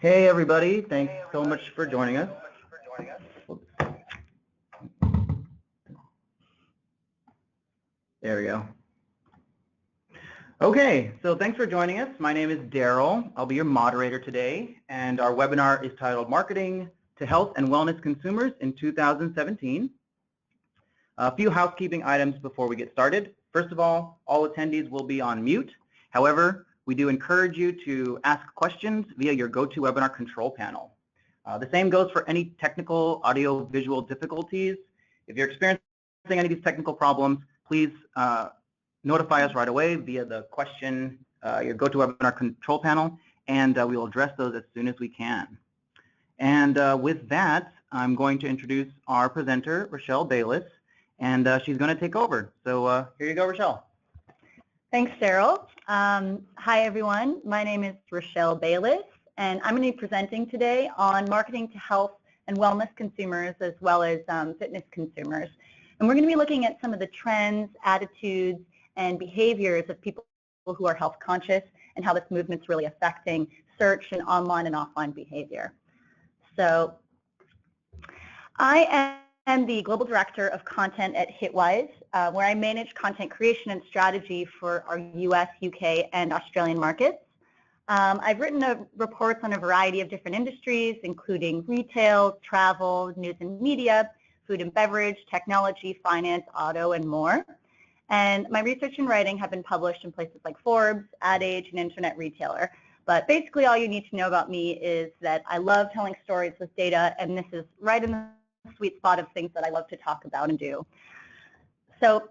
Hey everybody, thanks so much for joining us. There we go. Okay, so thanks for joining us. My name is Daryl. I'll be your moderator today, and our webinar is titled Marketing to Health and Wellness Consumers in 2017. A few housekeeping items before we get started. First of all attendees will be on mute. However, we do encourage you to ask questions via your GoToWebinar control panel. The same goes for any technical audio-visual difficulties. If you're experiencing any of these technical problems, please notify us right away via the question, your GoToWebinar control panel, and we will address those as soon as we can. And with that, I'm going to introduce our presenter, Rochelle Bayless, and she's going to take over. So here you go, Rochelle. Thanks, Daryl. Hi, everyone. My name is Rochelle Bayless, and I'm going to be presenting today on marketing to health and wellness consumers as well as fitness consumers. And we're going to be looking at some of the trends, attitudes, and behaviors of people who are health conscious and how this movement's really affecting search and online and offline behavior. So I am the Global Director of Content at Hitwise, where I manage content creation and strategy for our US, UK, and Australian markets. I've written reports on a variety of different industries, including retail, travel, news and media, food and beverage, technology, finance, auto, and more. And my research and writing have been published in places like Forbes, Ad Age, and Internet Retailer. But basically all you need to know about me is that I love telling stories with data, and this is right in the sweet spot of things that I love to talk about and do. So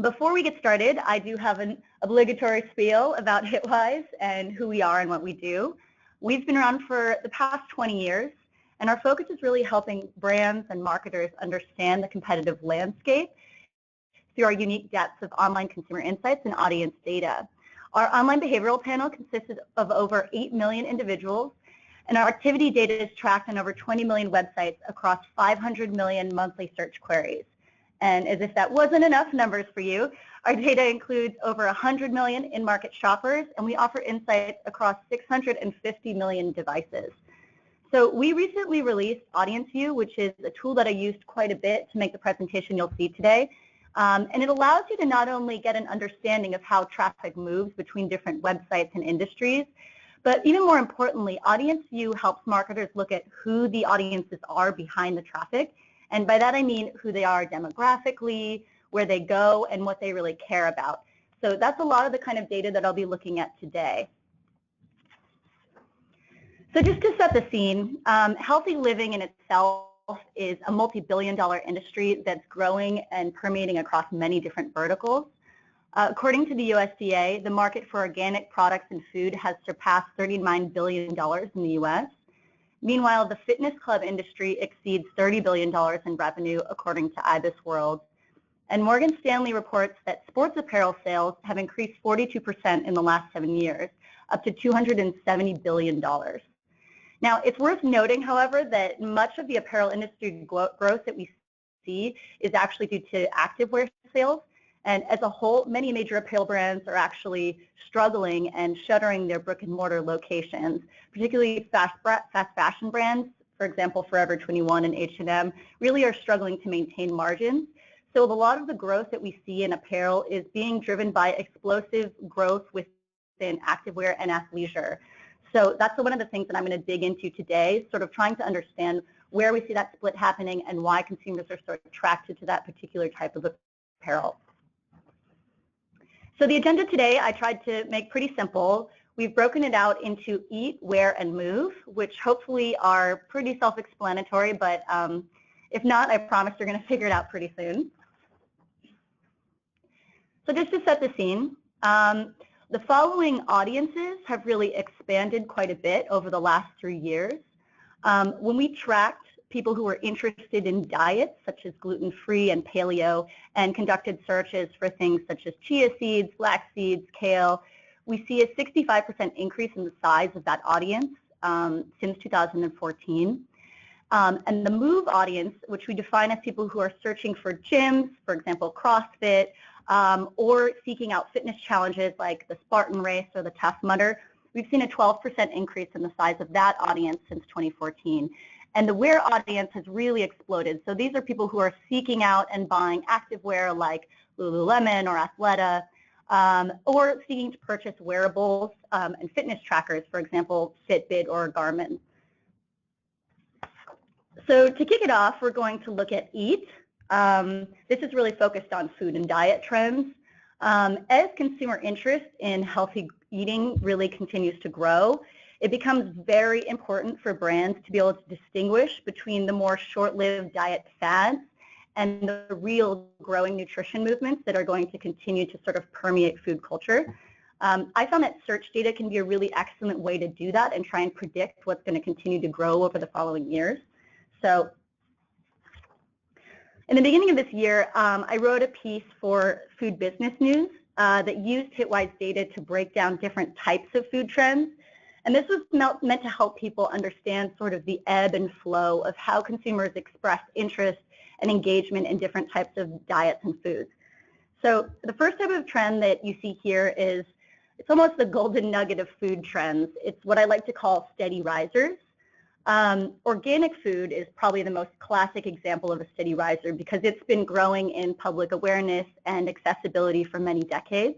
before we get started, I do have an obligatory spiel about Hitwise and who we are and what we do. We've been around for the past 20 years, and our focus is really helping brands and marketers understand the competitive landscape through our unique depths of online consumer insights and audience data. Our online behavioral panel consists of over 8 million individuals, and our activity data is tracked on over 20 million websites across 500 million monthly search queries. And as if that wasn't enough numbers for you, our data includes over 100 million in-market shoppers, and we offer insights across 650 million devices. So we recently released Audience View, which is a tool that I used quite a bit to make the presentation you'll see today. And it allows you to not only get an understanding of how traffic moves between different websites and industries, but even more importantly, Audience View helps marketers look at who the audiences are behind the traffic. And by that I mean who they are demographically, where they go, and what they really care about. So that's a lot of the kind of data that I'll be looking at today. So just to set the scene, healthy living in itself is a multi-billion-dollar industry that's growing and permeating across many different verticals. According to the USDA, the market for organic products and food has surpassed $39 billion in the US. Meanwhile, the fitness club industry exceeds $30 billion in revenue, according to IBIS World. And Morgan Stanley reports that sports apparel sales have increased 42% in the last 7 years, up to $270 billion. Now, it's worth noting, however, that much of the apparel industry growth that we see is actually due to activewear sales. And as a whole, many major apparel brands are actually struggling and shuttering their brick and mortar locations, particularly fast fashion brands. For example, Forever 21 and H&M really are struggling to maintain margins. So a lot of the growth that we see in apparel is being driven by explosive growth within activewear and athleisure. So that's one of the things that I'm going to dig into today, sort of trying to understand where we see that split happening and why consumers are sort of attracted to that particular type of apparel. So the agenda today I tried to make pretty simple. We've broken it out into eat, wear, and move, which hopefully are pretty self-explanatory, but if not, I promise you're going to figure it out pretty soon. So just to set the scene, the following audiences have really expanded quite a bit over the last 3 years. When we tracked people who were interested in diets, such as gluten-free and paleo, and conducted searches for things such as chia seeds, flax seeds, kale, we see a 65% increase in the size of that audience since 2014. And the move audience, which we define as people who are searching for gyms, for example, CrossFit, or seeking out fitness challenges like the Spartan Race or the Tough Mudder, we've seen a 12% increase in the size of that audience since 2014. And the wear audience has really exploded. So these are people who are seeking out and buying activewear like Lululemon or Athleta, or seeking to purchase wearables and fitness trackers, for example, Fitbit or Garmin. So to kick it off, we're going to look at EAT. This is really focused on food and diet trends. As consumer interest in healthy eating really continues to grow, it becomes very important for brands to be able to distinguish between the more short-lived diet fads and the real growing nutrition movements that are going to continue to sort of permeate food culture. I found that search data can be a really excellent way to do that and try and predict what's going to continue to grow over the following years. So in the beginning of this year, I wrote a piece for Food Business News that used Hitwise data to break down different types of food trends. And this was meant to help people understand sort of the ebb and flow of how consumers express interest and engagement in different types of diets and foods. So the first type of trend that you see here is, it's almost the golden nugget of food trends. It's what I like to call steady risers. Organic food is probably the most classic example of a steady riser because it's been growing in public awareness and accessibility for many decades.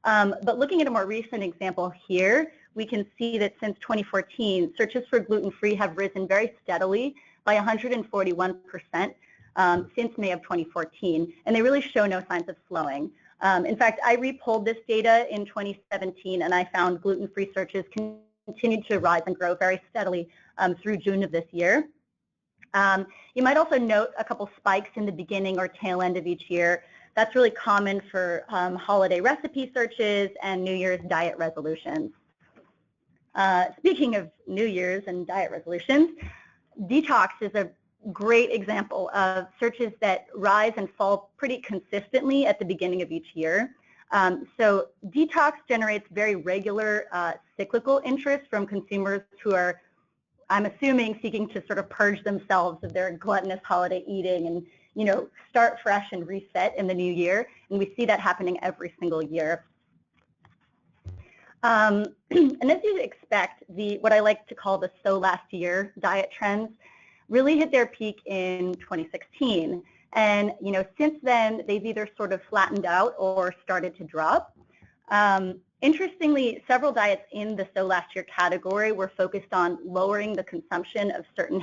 But looking at a more recent example here, we can see that since 2014, searches for gluten-free have risen very steadily by 141% since May of 2014, and they really show no signs of slowing. In fact, I repolled this data in 2017, and I found gluten-free searches continued to rise and grow very steadily through June of this year. You might also note a couple spikes in the beginning or tail end of each year. That's really common for holiday recipe searches and New Year's diet resolutions. Speaking of New Year's and diet resolutions, detox is a great example of searches that rise and fall pretty consistently at the beginning of each year. So detox generates very regular cyclical interest from consumers who are, I'm assuming, seeking to sort of purge themselves of their gluttonous holiday eating and, you know, start fresh and reset in the new year. And we see that happening every single year. And as you'd expect, what I like to call the so last year diet trends really hit their peak in 2016. And, you know, since then, they've either sort of flattened out or started to drop. Interestingly, several diets in the so last year category were focused on lowering the consumption of certain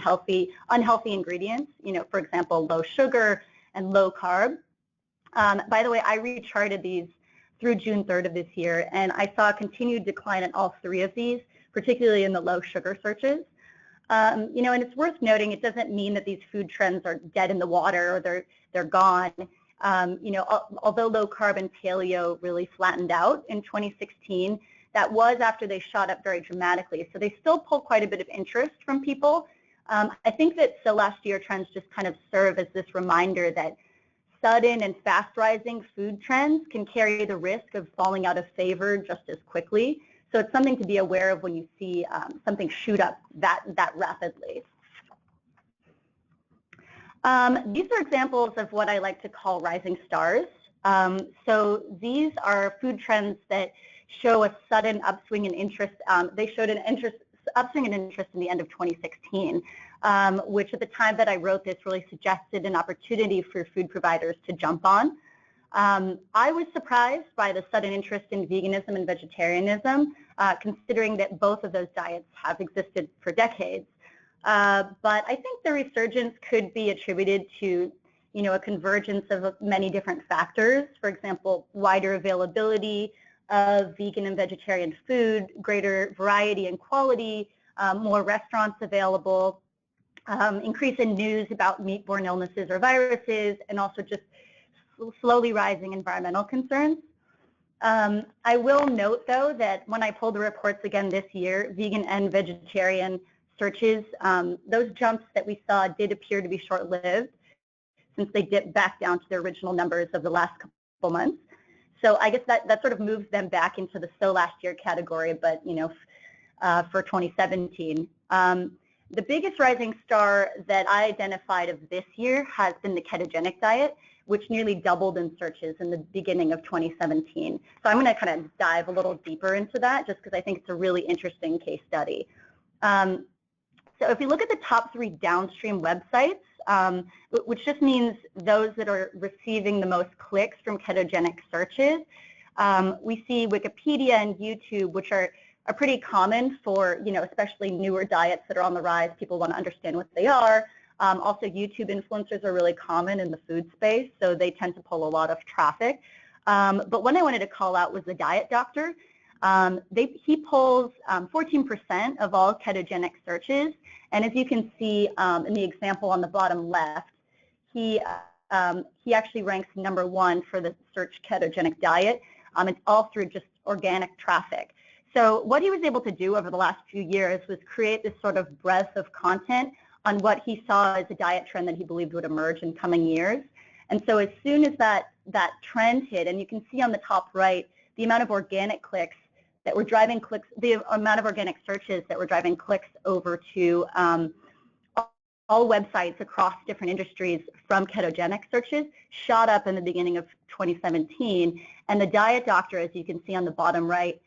unhealthy ingredients, you know, for example, low sugar and low carb. By the way, I recharted these through June 3rd of this year, and I saw a continued decline in all three of these, particularly in the low sugar searches. You know, and it's worth noting, it doesn't mean that these food trends are dead in the water or they're gone. You know, although low carb and paleo really flattened out in 2016, that was after they shot up very dramatically. So they still pull quite a bit of interest from people. I think that so last year trends just kind of serve as this reminder that sudden and fast rising food trends can carry the risk of falling out of favor just as quickly. So it's something to be aware of when you see something shoot up that rapidly. These are examples of what I like to call rising stars. So these are food trends that show a sudden upswing in interest. They showed an upswing in interest in the end of 2016, which at the time that I wrote this really suggested an opportunity for food providers to jump on. I was surprised by the sudden interest in veganism and vegetarianism, considering that both of those diets have existed for decades. But I think the resurgence could be attributed to, you know, a convergence of many different factors. For example, wider availability of vegan and vegetarian food, greater variety and quality, more restaurants available, increase in news about meat-borne illnesses or viruses, and also just slowly rising environmental concerns. I will note, though, that when I pulled the reports again this year, vegan and vegetarian searches, those jumps that we saw did appear to be short-lived since they dipped back down to their original numbers of the last couple months. So I guess that sort of moves them back into the so last year category, but, you know, for 2017. The biggest rising star that I identified of this year has been the ketogenic diet, which nearly doubled in searches in the beginning of 2017. So I'm going to kind of dive a little deeper into that just because I think it's a really interesting case study. So if we look at the top 3 downstream websites, which just means those that are receiving the most clicks from ketogenic searches, we see Wikipedia and YouTube, which are pretty common for, especially newer diets that are on the rise. People want to understand what they are. Also, YouTube influencers are really common in the food space, so they tend to pull a lot of traffic. But one I wanted to call out was the Diet Doctor. He pulls 14% of all ketogenic searches, and as you can see in the example on the bottom left, he actually ranks #1 for the search ketogenic diet. It's all through just organic traffic. So what he was able to do over the last few years was create this sort of breadth of content on what he saw as a diet trend that he believed would emerge in coming years. And so as soon as that trend hit, and you can see on the top right, the amount of organic clicks that were driving clicks, the amount of organic searches that were driving clicks over to all websites across different industries from ketogenic searches shot up in the beginning of 2017. And the Diet Doctor, as you can see on the bottom right,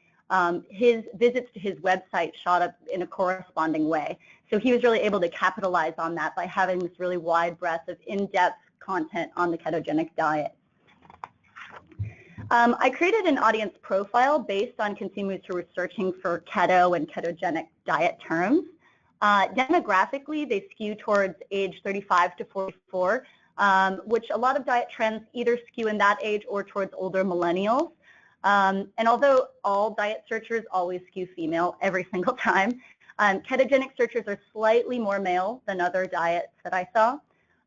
his visits to his website shot up in a corresponding way. So he was really able to capitalize on that by having this really wide breadth of in-depth content on the ketogenic diet. I created an audience profile based on consumers who were searching for keto and ketogenic diet terms. Demographically, they skew towards age 35 to 44, which a lot of diet trends either skew in that age or towards older millennials. And although all diet searchers always skew female every single time, ketogenic searchers are slightly more male than other diets that I saw.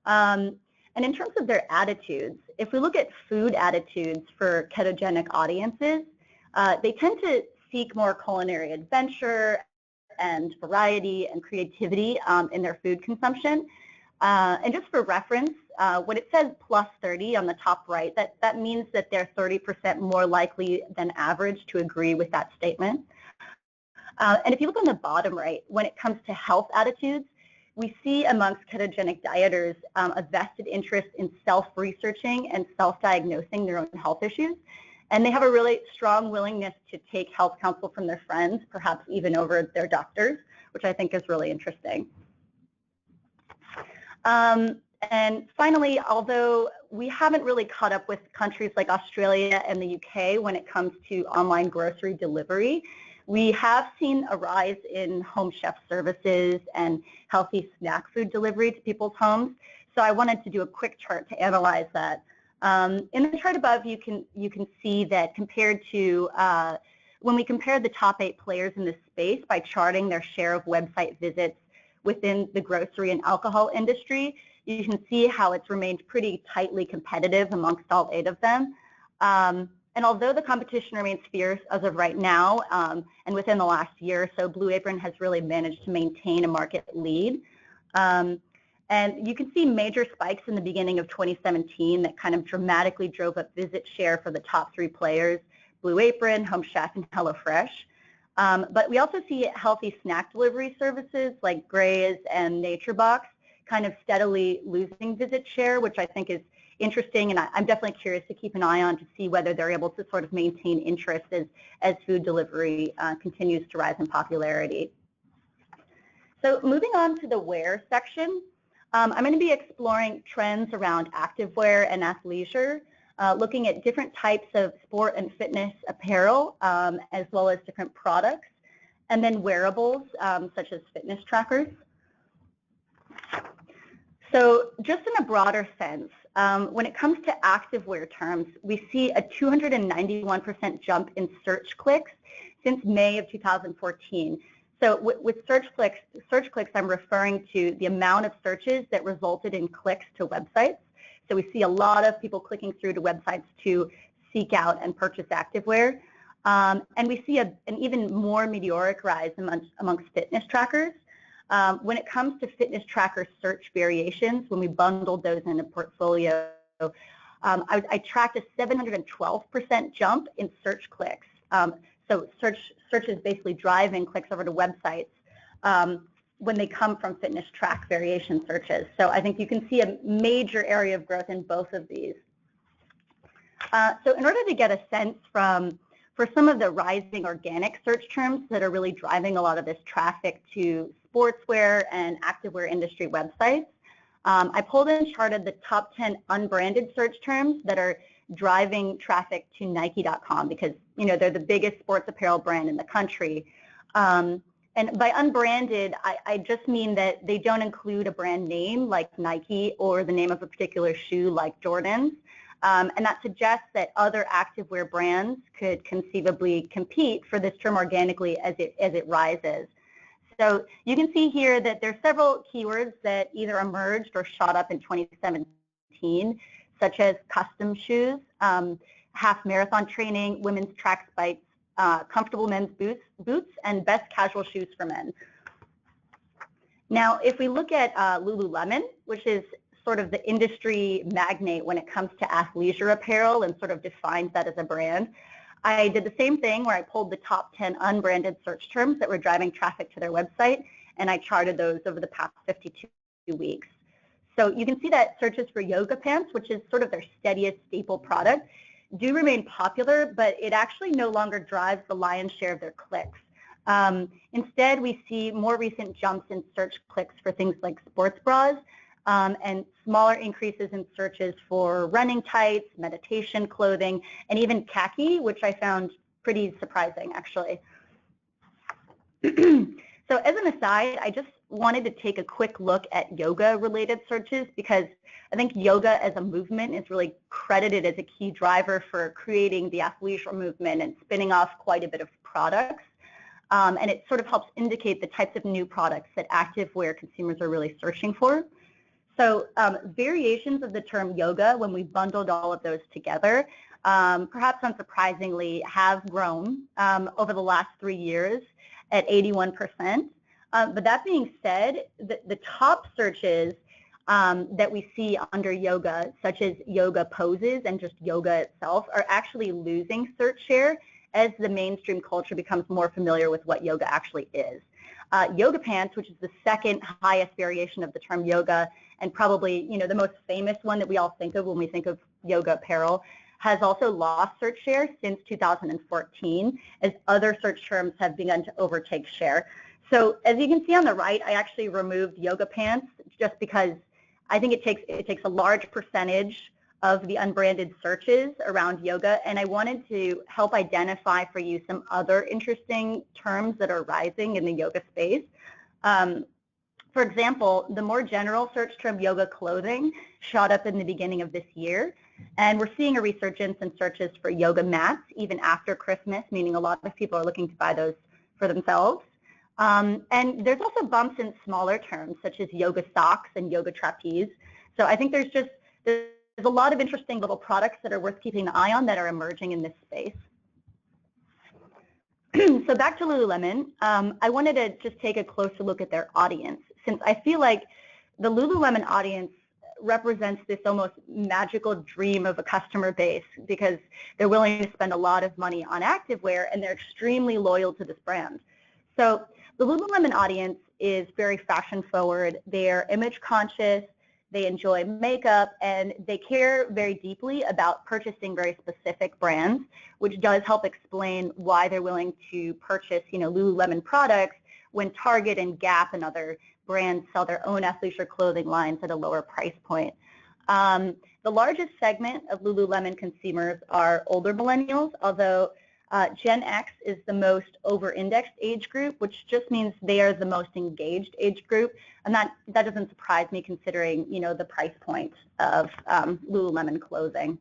And in terms of their attitudes, if we look at food attitudes for ketogenic audiences, they tend to seek more culinary adventure and variety and creativity in their food consumption. And just for reference, when it says plus 30 on the top right, that means that they're 30% more likely than average to agree with that statement. And if you look on the bottom right, when it comes to health attitudes, we see amongst ketogenic dieters a vested interest in self-researching and self-diagnosing their own health issues. And they have a really strong willingness to take health counsel from their friends, perhaps even over their doctors, which I think is really interesting. And finally, although we haven't really caught up with countries like Australia and the UK when it comes to online grocery delivery, we have seen a rise in home chef services and healthy snack food delivery to people's homes. So I wanted to do a quick chart to analyze that. In the chart above, you can see that compared to when we compared the top 8 players in this space by charting their share of website visits within the grocery and alcohol industry, you can see how it's remained pretty tightly competitive amongst all 8 of them. And although the competition remains fierce as of right now, and within the last year or so, Blue Apron has really managed to maintain a market lead. And you can see major spikes in the beginning of 2017 that kind of dramatically drove up visit share for the top 3 players, Blue Apron, Home Chef, and HelloFresh. But we also see healthy snack delivery services like Graze and NatureBox kind of steadily losing visit share, which I think is interesting, and I'm definitely curious to keep an eye on to see whether they're able to sort of maintain interest as food delivery continues to rise in popularity. So moving on to the wear section, I'm going to be exploring trends around activewear and athleisure, looking at different types of sport and fitness apparel, as well as different products, and then wearables such as fitness trackers. So just in a broader sense, when it comes to activewear terms, we see a 291% jump in search clicks since May of 2014. So with search clicks, I'm referring to the amount of searches that resulted in clicks to websites. So we see a lot of people clicking through to websites to seek out and purchase activewear. And we see an even more meteoric rise amongst fitness trackers. When it comes to fitness tracker search variations, when we bundled those in a portfolio, I tracked a 712% jump in search clicks. So search is basically driving clicks over to websites. when they come from fitness track variation searches. So I think you can see a major area of growth in both of these. So in order to get a sense for some of the rising organic search terms that are really driving a lot of this traffic to sportswear and activewear industry websites, I pulled and charted the top 10 unbranded search terms that are driving traffic to Nike.com because, you know, they're the biggest sports apparel brand in the country. And by unbranded, I just mean that they don't include a brand name like Nike or the name of a particular shoe like Jordan's. And that suggests that other activewear brands could conceivably compete for this term organically as it rises. So you can see here that there are several keywords that either emerged or shot up in 2017, such as custom shoes, half marathon training, women's track spikes, comfortable men's boots, and best casual shoes for men. Now, if we look at Lululemon, which is sort of the industry magnate when it comes to athleisure apparel and sort of defines that as a brand, I did the same thing where I pulled the top 10 unbranded search terms that were driving traffic to their website, and I charted those over the past 52 weeks. So you can see that searches for yoga pants, which is sort of their steadiest staple product, do remain popular, but it actually no longer drives the lion's share of their clicks. Instead, we see more recent jumps in search clicks for things like sports bras and smaller increases in searches for running tights, meditation clothing, and even khaki, which I found pretty surprising, actually. So as an aside, I just wanted to take a quick look at yoga-related searches because I think yoga as a movement is really credited as a key driver for creating the athleisure movement and spinning off quite a bit of products. And it sort of helps indicate the types of new products that activewear consumers are really searching for. So variations of the term yoga, when we bundled all of those together, perhaps unsurprisingly, have grown over the last 3 years at 81%. But that being said, the top searches that we see under yoga, such as yoga poses and just yoga itself, are actually losing search share as the mainstream culture becomes more familiar with what yoga actually is. Yoga pants, which is the second highest variation of the term yoga, and probably, you know, the most famous one that we all think of when we think of yoga apparel, has also lost search share since 2014 as other search terms have begun to overtake share. So as you can see on the right, I actually removed yoga pants just because I think it takes a large percentage of the unbranded searches around yoga, and I wanted to help identify for you some other interesting terms that are rising in the yoga space. For example, the more general search term yoga clothing shot up in the beginning of this year, and we're seeing a resurgence in searches for yoga mats even after Christmas, meaning a lot of people are looking to buy those for themselves. And there's also bumps in smaller terms such as yoga socks and yoga trapeze. So I think there's a lot of interesting little products that are worth keeping an eye on that are emerging in this space. So back to Lululemon, I wanted to just take a closer look at their audience, since I feel like the Lululemon audience represents this almost magical dream of a customer base because they're willing to spend a lot of money on activewear and they're extremely loyal to this brand. So the Lululemon audience is very fashion forward, they're image conscious, they enjoy makeup, and they care very deeply about purchasing very specific brands, which does help explain why they're willing to purchase, you know, Lululemon products when Target and Gap and other brands sell their own athleisure clothing lines at a lower price point. The largest segment of Lululemon consumers are older millennials, although Gen X is the most over-indexed age group, which just means they are the most engaged age group, and that doesn't surprise me considering, you know, the price point of Lululemon clothing.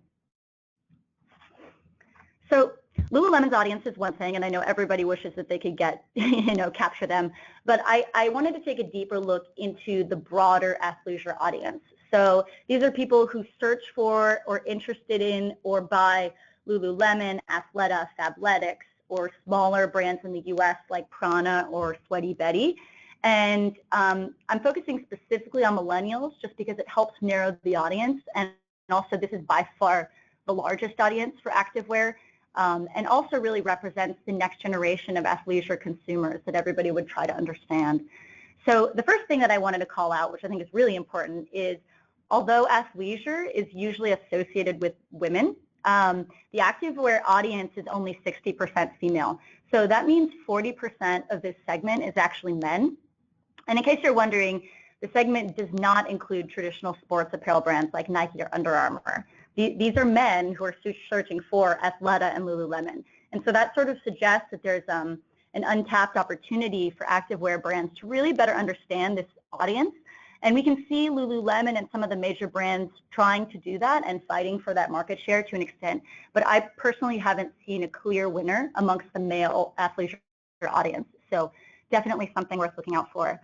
So Lululemon's audience is one thing, and I know everybody wishes that they could get, you know, capture them, but I wanted to take a deeper look into the broader athleisure audience. So these are people who search for or interested in or buy Lululemon, Athleta, Fabletics, or smaller brands in the US like Prana or Sweaty Betty. And I'm focusing specifically on millennials just because it helps narrow the audience, and also this is by far the largest audience for activewear, and also really represents the next generation of athleisure consumers that everybody would try to understand. So the first thing that I wanted to call out, which I think is really important, is although athleisure is usually associated with women, the activewear audience is only 60% female. So that means 40% of this segment is actually men. And in case you're wondering, the segment does not include traditional sports apparel brands like Nike or Under Armour. These are men who are searching for Athleta and Lululemon. And so that sort of suggests that there's an untapped opportunity for activewear brands to really better understand this audience. And we can see Lululemon and some of the major brands trying to do that and fighting for that market share to an extent. But I personally haven't seen a clear winner amongst the male athleisure audience. So definitely something worth looking out for.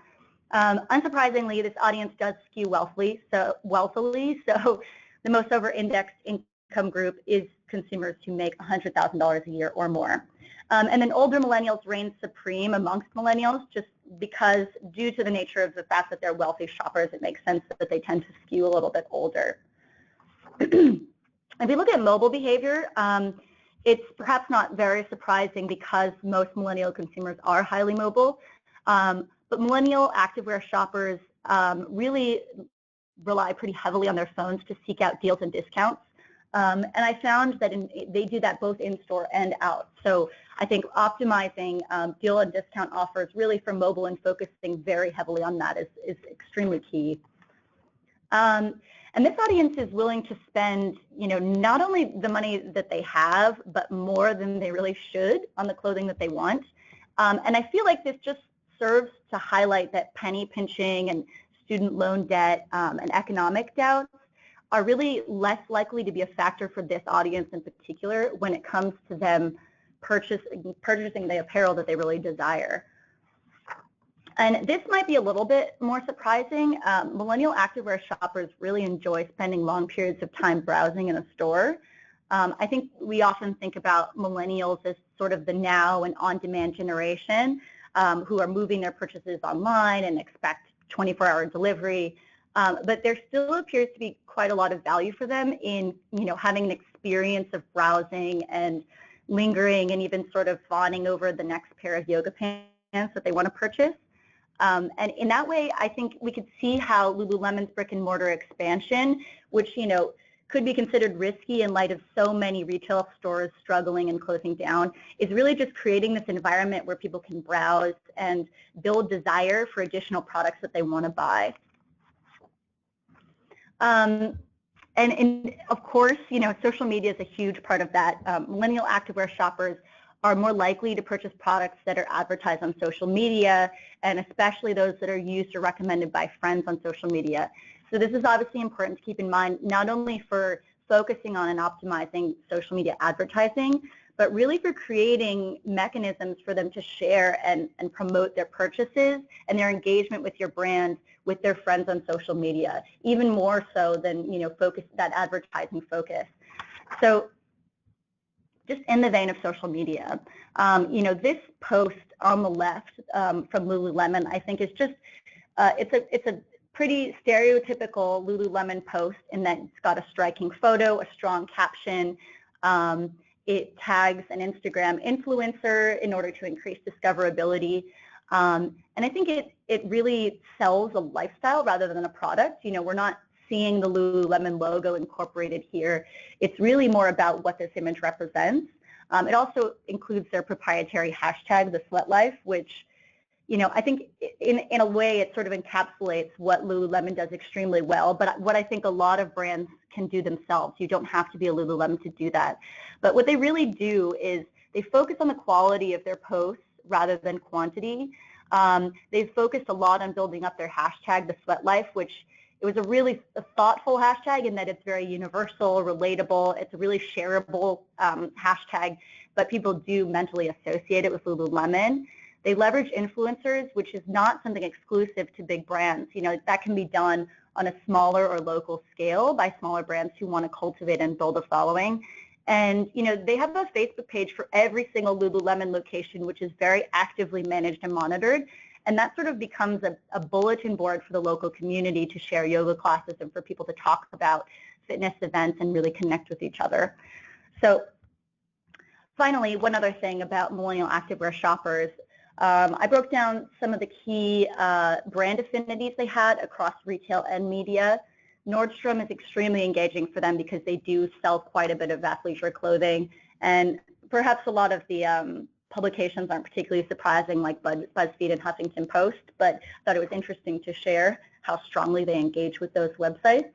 Unsurprisingly, this audience does skew wealthily. So the most over-indexed income group is consumers who make $100,000 a year or more. And then older millennials reign supreme amongst millennials just because due to the nature of the fact that they're wealthy shoppers, it makes sense that they tend to skew a little bit older. If you look at mobile behavior, it's perhaps not very surprising because most millennial consumers are highly mobile. But millennial activewear shoppers really rely pretty heavily on their phones to seek out deals and discounts. And I found that they do that both in-store and out. So I think optimizing deal and discount offers really for mobile and focusing very heavily on that is extremely key. And this audience is willing to spend, not only the money that they have, but more than they really should on the clothing that they want. And I feel like this just serves to highlight that penny pinching and student loan debt and economic doubts are really less likely to be a factor for this audience in particular when it comes to them purchasing the apparel that they really desire. And this might be a little bit more surprising. Millennial activewear shoppers really enjoy spending long periods of time browsing in a store. I think we often think about millennials as sort of the now and on-demand generation who are moving their purchases online and expect 24-hour delivery. But there still appears to be quite a lot of value for them in, having an experience of browsing and lingering and even sort of fawning over the next pair of yoga pants that they want to purchase. And in that way, I think we could see how Lululemon's brick and mortar expansion, which, could be considered risky in light of so many retail stores struggling and closing down, is really just creating this environment where people can browse and build desire for additional products that they want to buy. And of course, social media is a huge part of that. Millennial activewear shoppers are more likely to purchase products that are advertised on social media, and especially those that are used or recommended by friends on social media. So this is obviously important to keep in mind, not only for focusing on and optimizing social media advertising, but really for creating mechanisms for them to share and promote their purchases and their engagement with your brand with their friends on social media, even more so than, focus that advertising focus. So just in the vein of social media, this post on the left from Lululemon, I think is just, it's a pretty stereotypical Lululemon post in that it's got a striking photo, a strong caption. It tags an Instagram influencer in order to increase discoverability. And I think it really sells a lifestyle rather than a product. We're not seeing the Lululemon logo incorporated here. It's really more about what this image represents. It also includes their proprietary hashtag, the sweat life, which, I think in a way it sort of encapsulates what Lululemon does extremely well, but what I think a lot of brands can do themselves. You don't have to be a Lululemon to do that. But what they really do is they focus on the quality of their posts rather than quantity. They've focused a lot on building up their hashtag, the sweat life, which it was a really thoughtful hashtag in that it's very universal, relatable. It's a really shareable hashtag, but people do mentally associate it with Lululemon. They leverage influencers, which is not something exclusive to big brands. That can be done on a smaller or local scale by smaller brands who want to cultivate and build a following. And, they have a Facebook page for every single Lululemon location, which is very actively managed and monitored. And that sort of becomes a bulletin board for the local community to share yoga classes and for people to talk about fitness events and really connect with each other. So finally, one other thing about millennial activewear shoppers, I broke down some of the key brand affinities they had across retail and media. Nordstrom is extremely engaging for them because they do sell quite a bit of athleisure clothing, and perhaps a lot of the publications aren't particularly surprising, like BuzzFeed and Huffington Post, but I thought it was interesting to share how strongly they engage with those websites.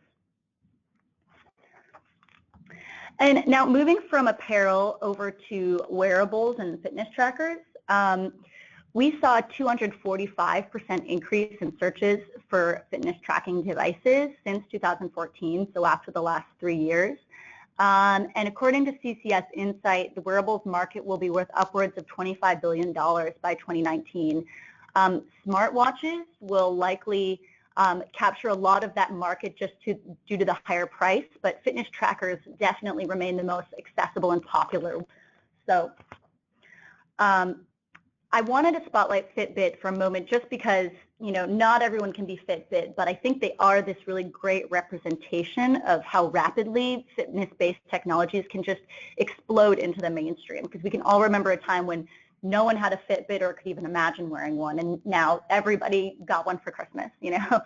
And now moving from apparel over to wearables and fitness trackers, we saw a 245% increase in searches for fitness tracking devices since 2014, so after the last 3 years. And according to CCS Insight, the wearables market will be worth upwards of $25 billion by 2019. Smartwatches will likely capture a lot of that market just due to the higher price, but fitness trackers definitely remain the most accessible and popular. So I wanted to spotlight Fitbit for a moment just because, you know, not everyone can be Fitbit, but I think they are this really great representation of how rapidly fitness-based technologies can just explode into the mainstream, because we can all remember a time when no one had a Fitbit or could even imagine wearing one, and now everybody got one for Christmas, you know.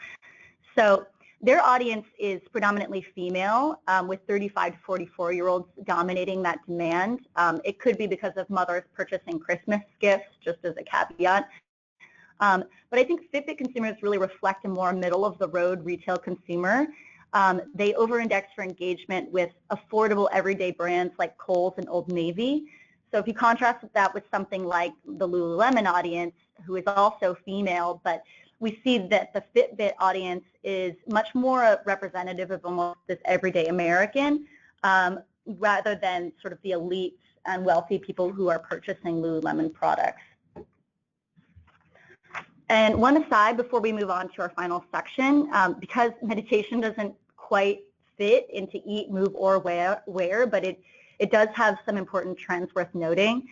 So their audience is predominantly female, with 35 to 44-year-olds dominating that demand. It could be because of mothers purchasing Christmas gifts, just as a caveat. But I think Fitbit consumers really reflect a more middle-of-the-road retail consumer. They over-index for engagement with affordable everyday brands like Kohl's and Old Navy. So if you contrast that with something like the Lululemon audience, who is also female, but we see that the Fitbit audience is much more representative of almost this everyday American, rather than sort of the elites and wealthy people who are purchasing Lululemon products. And one aside before we move on to our final section, because meditation doesn't quite fit into eat, move, or wear, but it does have some important trends worth noting.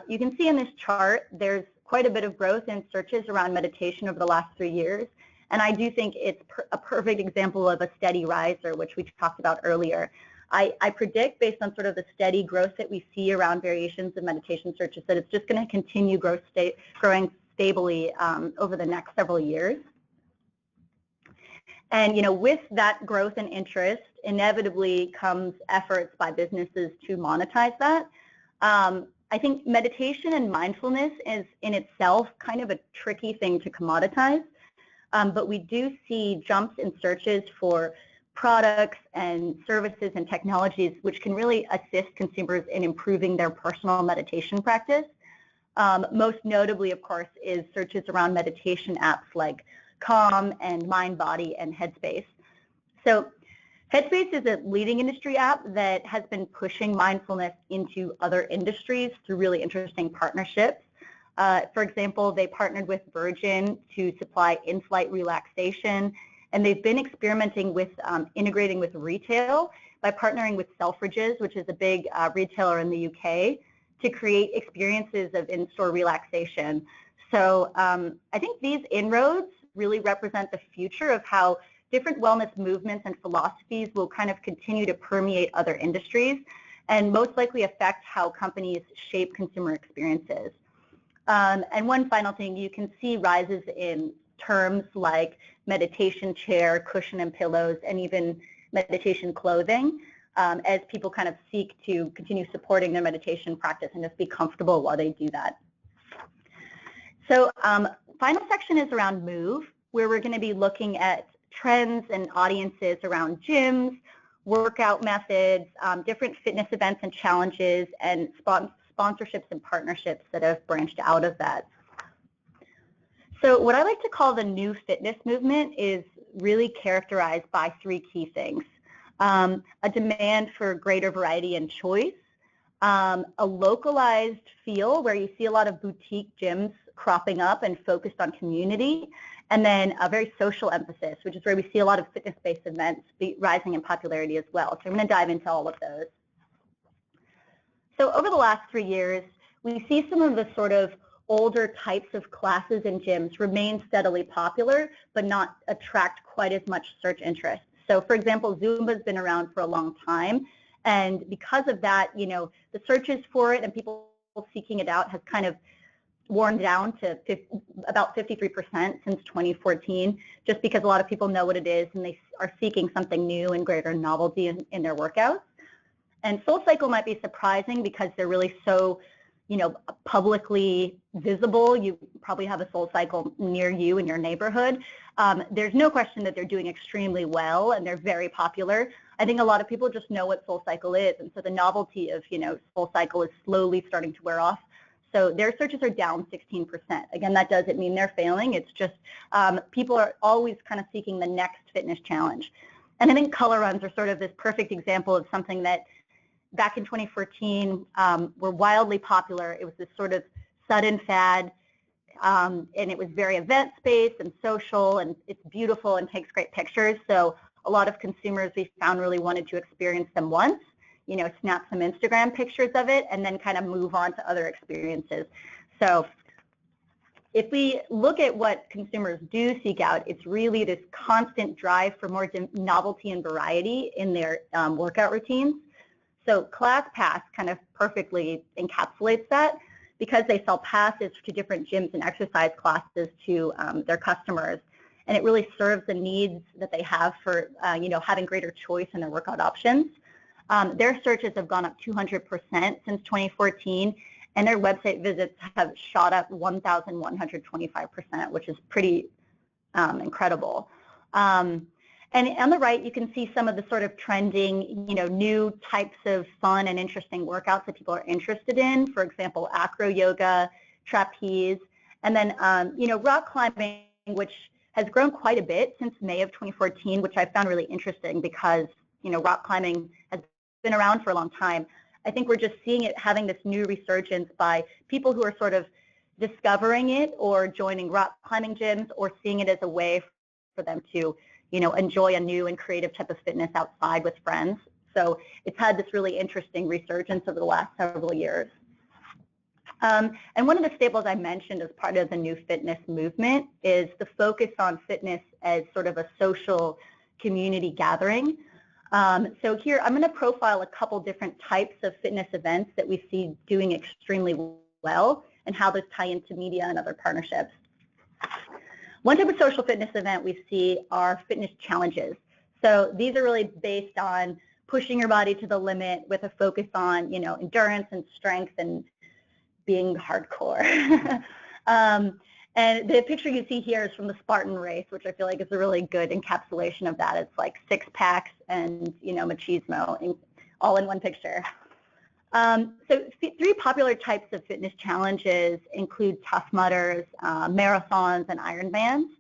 You can see in this chart there's quite a bit of growth in searches around meditation over the last 3 years, and I do think it's a perfect example of a steady riser, which we talked about earlier. I predict, based on sort of the steady growth that we see around variations of meditation searches, that it's just going to continue growing stably over the next several years. And, you know, with that growth and interest, inevitably comes efforts by businesses to monetize that. I think meditation and mindfulness is in itself kind of a tricky thing to commoditize, but we do see jumps in searches for products and services and technologies which can really assist consumers in improving their personal meditation practice. Most notably, of course, is searches around meditation apps like Calm and MindBody and Headspace. So Headspace is a leading industry app that has been pushing mindfulness into other industries through really interesting partnerships. For example, they partnered with Virgin to supply in-flight relaxation, and they've been experimenting with integrating with retail by partnering with Selfridges, which is a big retailer in the UK, to create experiences of in-store relaxation. So I think these inroads really represent the future of how different wellness movements and philosophies will kind of continue to permeate other industries and most likely affect how companies shape consumer experiences. And one final thing, you can see rises in terms like meditation chair, cushion and pillows, and even meditation clothing, as people kind of seek to continue supporting their meditation practice and just be comfortable while they do that. So final section is around Move, where we're going to be looking at trends and audiences around gyms, workout methods, different fitness events and challenges, and sponsorships and partnerships that have branched out of that. So what I like to call the new fitness movement is really characterized by 3 key things. A demand for greater variety and choice, a localized feel where you see a lot of boutique gyms cropping up and focused on community, and then a very social emphasis, which is where we see a lot of fitness-based events rising in popularity as well. So I'm going to dive into all of those. So over the last 3 years, we see some of the sort of older types of classes in gyms remain steadily popular, but not attract quite as much search interest. So for example, Zumba's been around for a long time, and because of that, you know, the searches for it and people seeking it out has kind of worn down to about 53% since 2014, just because a lot of people know what it is and they are seeking something new and greater novelty in their workouts. And SoulCycle might be surprising because they're really so, publicly visible. You probably have a SoulCycle near you in your neighborhood. There's no question that they're doing extremely well and they're very popular. I think a lot of people just know what SoulCycle is, and so the novelty of, SoulCycle is slowly starting to wear off. So their searches are down 16%. Again, that doesn't mean they're failing. It's just people are always kind of seeking the next fitness challenge. And I think color runs are sort of this perfect example of something that back in 2014 were wildly popular. It was this sort of sudden fad, and it was very event-based and social, and it's beautiful and takes great pictures. So a lot of consumers we found really wanted to experience them once, snap some Instagram pictures of it, and then kind of move on to other experiences. So if we look at what consumers do seek out, it's really this constant drive for more novelty and variety in their workout routines. So ClassPass kind of perfectly encapsulates that because they sell passes to different gyms and exercise classes to their customers. And it really serves the needs that they have for, having greater choice in their workout options. Their searches have gone up 200% since 2014, and their website visits have shot up 1,125%, which is pretty incredible. And on the right, you can see some of the sort of trending, new types of fun and interesting workouts that people are interested in. For example, acro yoga, trapeze, and then, rock climbing, which has grown quite a bit since May of 2014, which I found really interesting because, rock climbing has been around for a long time. I think we're just seeing it having this new resurgence by people who are sort of discovering it or joining rock climbing gyms or seeing it as a way for them to enjoy a new and creative type of fitness outside with friends. So it's had this really interesting resurgence over the last several years. And one of the staples I mentioned as part of the new fitness movement is the focus on fitness as sort of a social community gathering. So here I'm going to profile a couple different types of fitness events that we see doing extremely well and how those tie into media and other partnerships. One type of social fitness event we see are fitness challenges. So these are really based on pushing your body to the limit with a focus on, endurance and strength and being hardcore. And the picture you see here is from the Spartan race, which I feel like is a really good encapsulation of that. It's like 6-packs and, machismo all in one picture. So 3 popular types of fitness challenges include Tough Mudders, marathons, and Ironmans.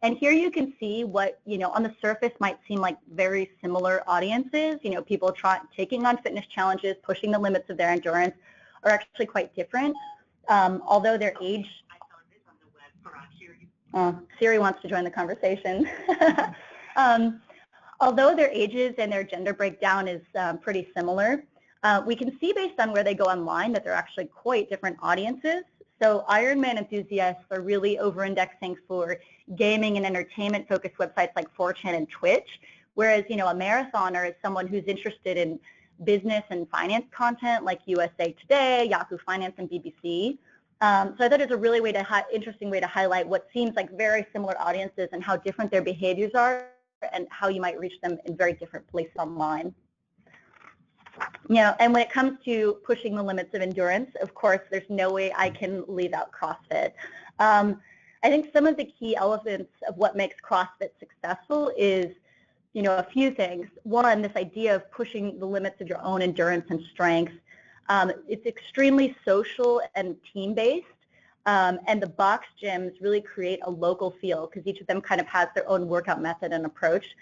And here you can see what, on the surface might seem like very similar audiences. People taking on fitness challenges, pushing the limits of their endurance are actually quite different. Although their age... Siri wants to join the conversation. Although their ages and their gender breakdown is pretty similar, we can see based on where they go online that they're actually quite different audiences. So Ironman enthusiasts are really over-indexing for gaming and entertainment-focused websites like 4chan and Twitch, whereas, a marathoner is someone who's interested in business and finance content like USA Today, Yahoo Finance, and BBC. So I thought it was a really interesting way to highlight what seems like very similar audiences and how different their behaviors are and how you might reach them in very different places online. And when it comes to pushing the limits of endurance, of course, there's no way I can leave out CrossFit. I think some of the key elements of what makes CrossFit successful is, a few things. One, this idea of pushing the limits of your own endurance and strength. It's extremely social and team-based, and the box gyms really create a local feel because each of them kind of has their own workout method and approach.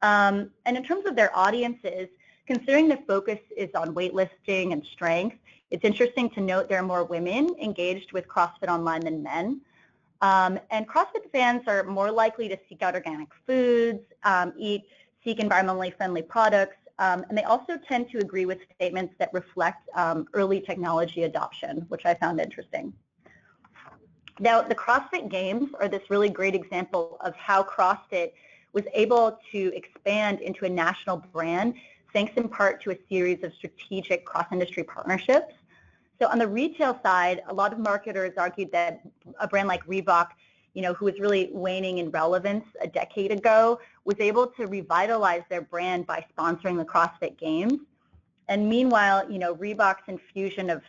And in terms of their audiences, considering the focus is on weightlifting and strength, it's interesting to note there are more women engaged with CrossFit Online than men. And CrossFit fans are more likely to seek out organic foods, seek environmentally friendly products, and they also tend to agree with statements that reflect early technology adoption, which I found interesting. Now, the CrossFit Games are this really great example of how CrossFit was able to expand into a national brand thanks in part to a series of strategic cross-industry partnerships. So on the retail side, a lot of marketers argued that a brand like Reebok, who was really waning in relevance a decade ago, was able to revitalize their brand by sponsoring the CrossFit Games. And meanwhile, Reebok's infusion of,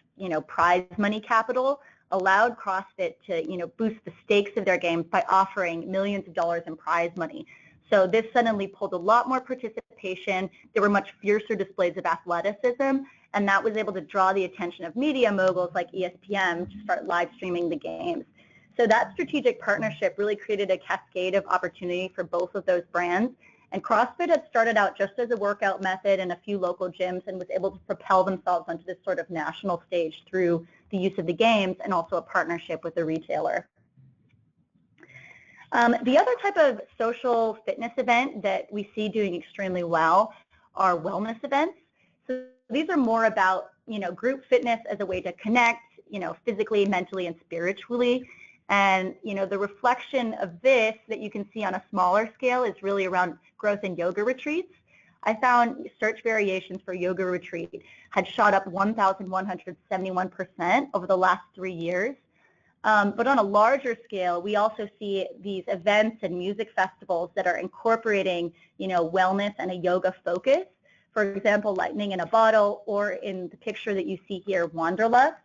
prize money capital allowed CrossFit to, boost the stakes of their games by offering millions of dollars in prize money. So this suddenly pulled a lot more participation. There were much fiercer displays of athleticism, and that was able to draw the attention of media moguls like ESPN to start live streaming the games. So that strategic partnership really created a cascade of opportunity for both of those brands. And CrossFit had started out just as a workout method in a few local gyms and was able to propel themselves onto this sort of national stage through the use of the games and also a partnership with the retailer. The other type of social fitness event that we see doing extremely well are wellness events. So these are more about, group fitness as a way to connect, physically, mentally, and spiritually. And, the reflection of this that you can see on a smaller scale is really around growth in yoga retreats. I found search variations for yoga retreat had shot up 1,171% over the last 3 years. But on a larger scale, we also see these events and music festivals that are incorporating, wellness and a yoga focus. For example, Lightning in a Bottle, or in the picture that you see here, Wanderlust.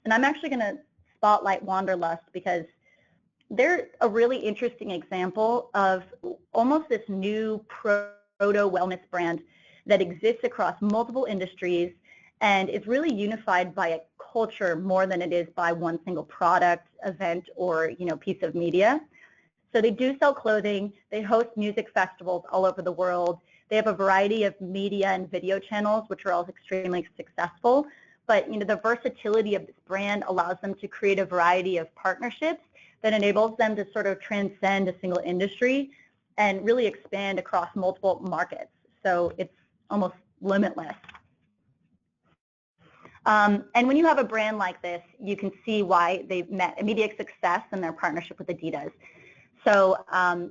And I'm actually going to spotlight Wanderlust because they're a really interesting example of almost this new proto-wellness brand that exists across multiple industries and is really unified by a culture more than it is by one single product, event, or piece of media. So they do sell clothing. They host music festivals all over the world. They have a variety of media and video channels, which are all extremely successful. But the versatility of this brand allows them to create a variety of partnerships that enables them to sort of transcend a single industry and really expand across multiple markets. So it's almost limitless. And when you have a brand like this, you can see why they've met immediate success in their partnership with Adidas. So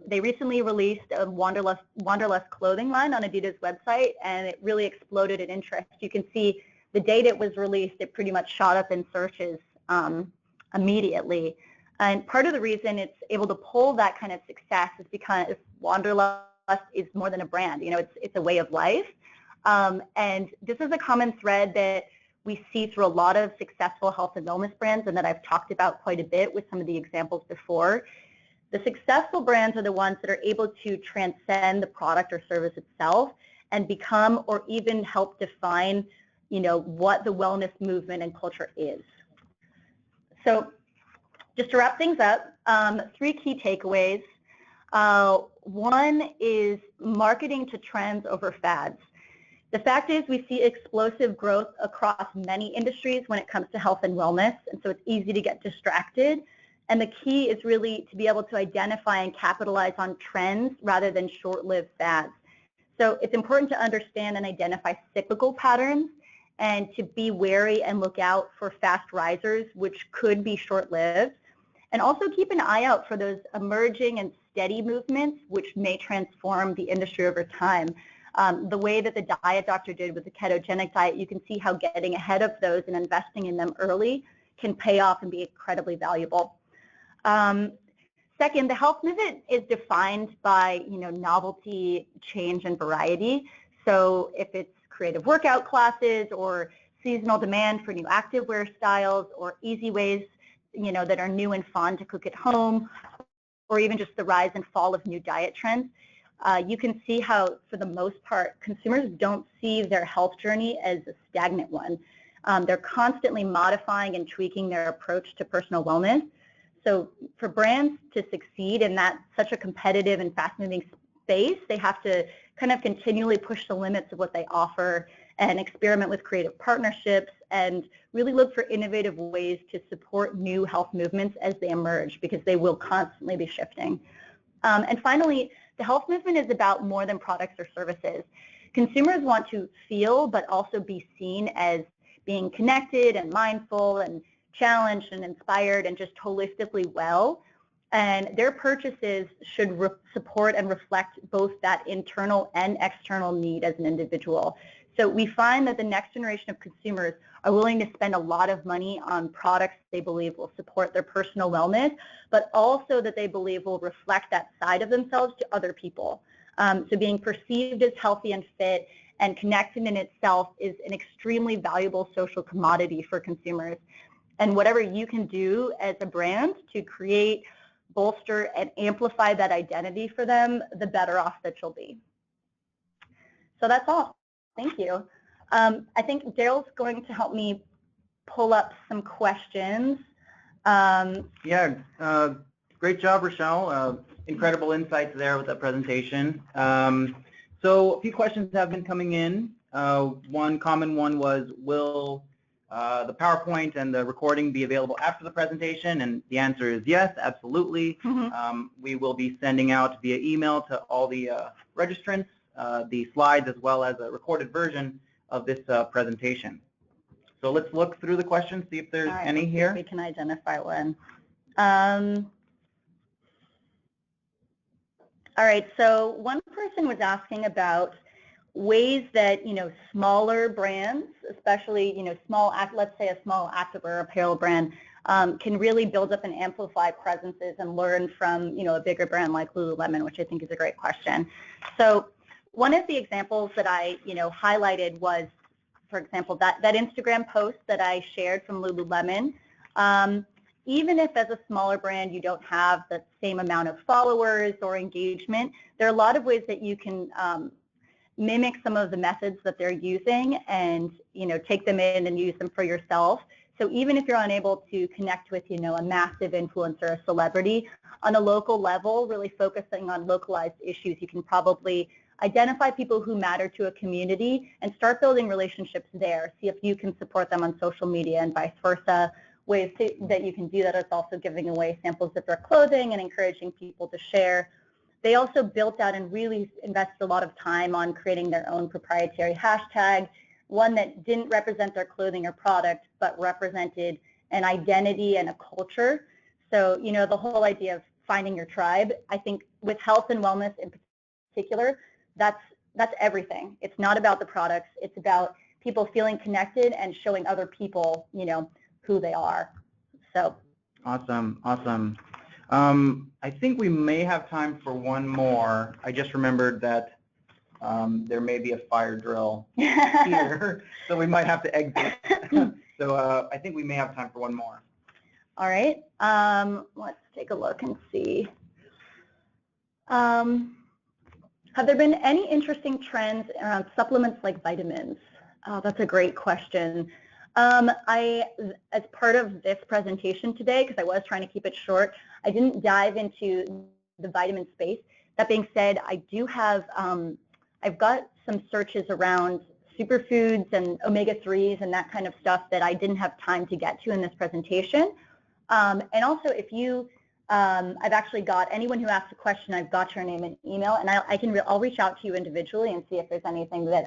they recently released a Wanderlust clothing line on Adidas website, and it really exploded in interest. You can see the date it was released, it pretty much shot up in searches immediately. And part of the reason it's able to pull that kind of success is because Wanderlust is more than a brand. It's a way of life. And this is a common thread that we see through a lot of successful health and wellness brands, and that I've talked about quite a bit with some of the examples before. The successful brands are the ones that are able to transcend the product or service itself and become or even help define, what the wellness movement and culture is. So just to wrap things up, 3 key takeaways. One is marketing to trends over fads. The fact is we see explosive growth across many industries when it comes to health and wellness, and so it's easy to get distracted. And the key is really to be able to identify and capitalize on trends rather than short-lived fads. So it's important to understand and identify cyclical patterns and to be wary and look out for fast risers, which could be short-lived. And also keep an eye out for those emerging and steady movements, which may transform the industry over time. The way that the diet doctor did with the ketogenic diet, you can see how getting ahead of those and investing in them early can pay off and be incredibly valuable. Second, the health movement is defined by novelty, change, and variety. So if it's creative workout classes or seasonal demand for new activewear styles or easy ways that are new and fun to cook at home, or even just the rise and fall of new diet trends, you can see how, for the most part, consumers don't see their health journey as a stagnant one. They're constantly modifying and tweaking their approach to personal wellness. So for brands to succeed in such a competitive and fast-moving space, they have to kind of continually push the limits of what they offer and experiment with creative partnerships and really look for innovative ways to support new health movements as they emerge, because they will constantly be shifting. And finally, the health movement is about more than products or services. Consumers want to feel but also be seen as being connected and mindful and challenged and inspired and just holistically well. And their purchases should support and reflect both that internal and external need as an individual. So we find that the next generation of consumers are willing to spend a lot of money on products they believe will support their personal wellness, but also that they believe will reflect that side of themselves to other people. So being perceived as healthy and fit and connected in itself is an extremely valuable social commodity for consumers. And whatever you can do as a brand to create, bolster, and amplify that identity for them, the better off that you'll be. So that's all. Thank you. I think Daryl's going to help me pull up some questions. Yeah, great job, Rochelle. Incredible insights there with that presentation. So a few questions have been coming in. One common one was, will the PowerPoint and the recording be available after the presentation? And the answer is yes, absolutely. We will be sending out via email to all the registrants the slides as well as a recorded version of this presentation. So let's look through the questions, see if there's any here. We can identify one. All right, so one person was asking about ways that, smaller brands, especially, let's say a small activewear apparel brand, can really build up and amplify presences and learn from, a bigger brand like Lululemon, which I think is a great question. So one of the examples that I, highlighted was, for example, that Instagram post that I shared from Lululemon. Even if as a smaller brand you don't have the same amount of followers or engagement, there are a lot of ways that you can mimic some of the methods that they're using and, take them in and use them for yourself. So even if you're unable to connect with, a massive influencer, a celebrity, on a local level, really focusing on localized issues, you can probably identify people who matter to a community and start building relationships there. See if you can support them on social media and vice versa. Ways that you can do that is also giving away samples of their clothing and encouraging people to share. They also built out and really invested a lot of time on creating their own proprietary hashtag, one that didn't represent their clothing or product, but represented an identity and a culture. So, the whole idea of finding your tribe, I think with health and wellness in particular, that's everything. It's not about the products. It's about people feeling connected and showing other people, who they are. So awesome. I think we may have time for one more. I just remembered that there may be a fire drill here, so we might have to exit. So I think we may have time for one more. All right. Let's take a look and see. Have there been any interesting trends around supplements like vitamins? Oh, that's a great question. As part of this presentation today, because I was trying to keep it short, I didn't dive into the vitamin space. That being said, I do have, I've got some searches around superfoods and omega-3s and that kind of stuff that I didn't have time to get to in this presentation. And also, if you, I've actually got anyone who asks a question, I've got your name and email, and I'll reach out to you individually and see if there's anything that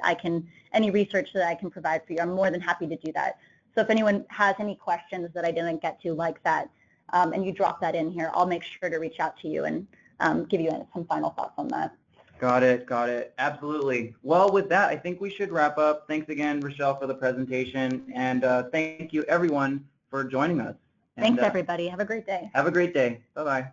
any research that I can provide for you. I'm more than happy to do that. So if anyone has any questions that I didn't get to like that, and you drop that in here, I'll make sure to reach out to you and give you some final thoughts on that. Got it. Absolutely. Well, with that, I think we should wrap up. Thanks again, Rochelle, for the presentation, and thank you, everyone, for joining us. Thanks, everybody. Have a great day. Have a great day. Bye-bye.